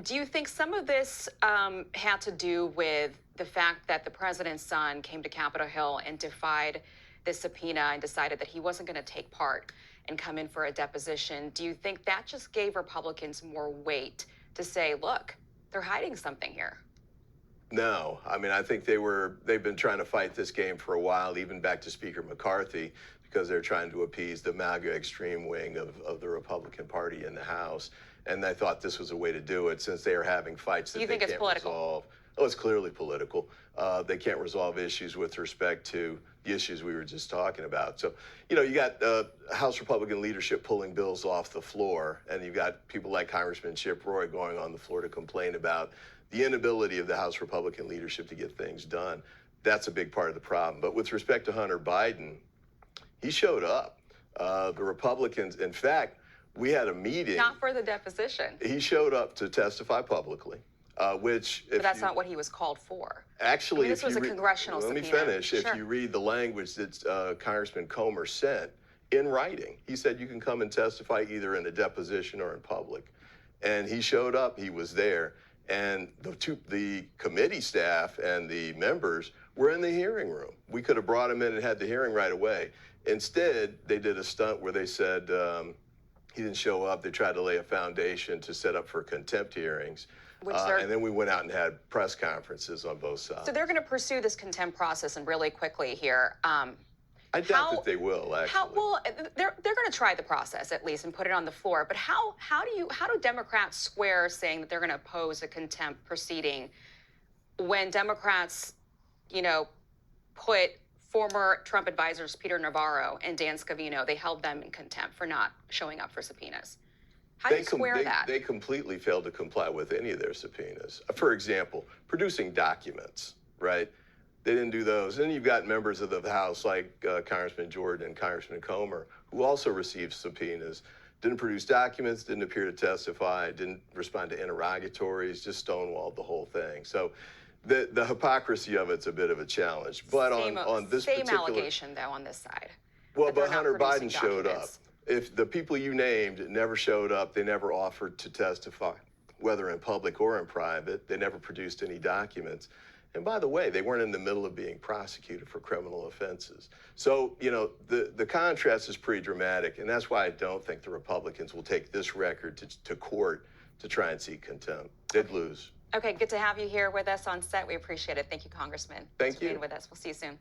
Do you think some of this had to do with the fact that the president's son came to Capitol Hill and defied the subpoena and decided that he wasn't going to take part and come in for a deposition? Do you think that just gave Republicans more weight to say, look, they're hiding something here? No, I mean, I think they've been trying to fight this game for a while, even back to Speaker McCarthy, because they're trying to appease the MAGA extreme wing of the Republican Party in the House. And they thought this was a way to do it, since they are having fights that they can't resolve. Oh, it's clearly political. They can't resolve issues with respect to the issues we were just talking about. So, you got House Republican leadership pulling bills off the floor, and you've got people like Congressman Chip Roy going on the floor to complain about the inability of the House Republican leadership to get things done. That's a big part of the problem. But with respect to Hunter Biden, he showed up. The Republicans, in fact, we had a meeting. Not for the deposition. He showed up to testify publicly, which... But that's not what he was called for. Actually, I mean, this was a congressional subpoena. Let me finish. Sure. If you read the language that Congressman Comer sent in writing, he said you can come and testify either in a deposition or in public. And he showed up. He was there. And the committee staff and the members were in the hearing room. We could have brought him in and had the hearing right away. Instead, they did a stunt where they said he didn't show up. They tried to lay a foundation to set up for contempt hearings. And then we went out and had press conferences on both sides. So they're going to pursue this contempt process and really quickly here. I doubt that they will, actually. Well, they're going to try the process at least and put it on the floor. But how do Democrats square saying that they're going to oppose a contempt proceeding when Democrats, put former Trump advisors Peter Navarro and Dan Scavino, they held them in contempt for not showing up for subpoenas? How do you square that? They completely failed to comply with any of their subpoenas. For example, producing documents, right? They didn't do those. And you've got members of the House like Congressman Jordan and Congressman Comer, who also received subpoenas, didn't produce documents, didn't appear to testify, didn't respond to interrogatories, just stonewalled the whole thing. So the hypocrisy of it's a bit of a challenge. But on this same allegation, though, on this side. Well, but Hunter Biden showed up. If the people you named never showed up, they never offered to testify, whether in public or in private. They never produced any documents. And by the way, they weren't in the middle of being prosecuted for criminal offenses. So, the contrast is pretty dramatic, and that's why I don't think the Republicans will take this record to court to try and seek contempt. They'd lose. Okay, good to have you here with us on set. We appreciate it. Thank you, Congressman. Thank you. For being with us. We'll see you soon.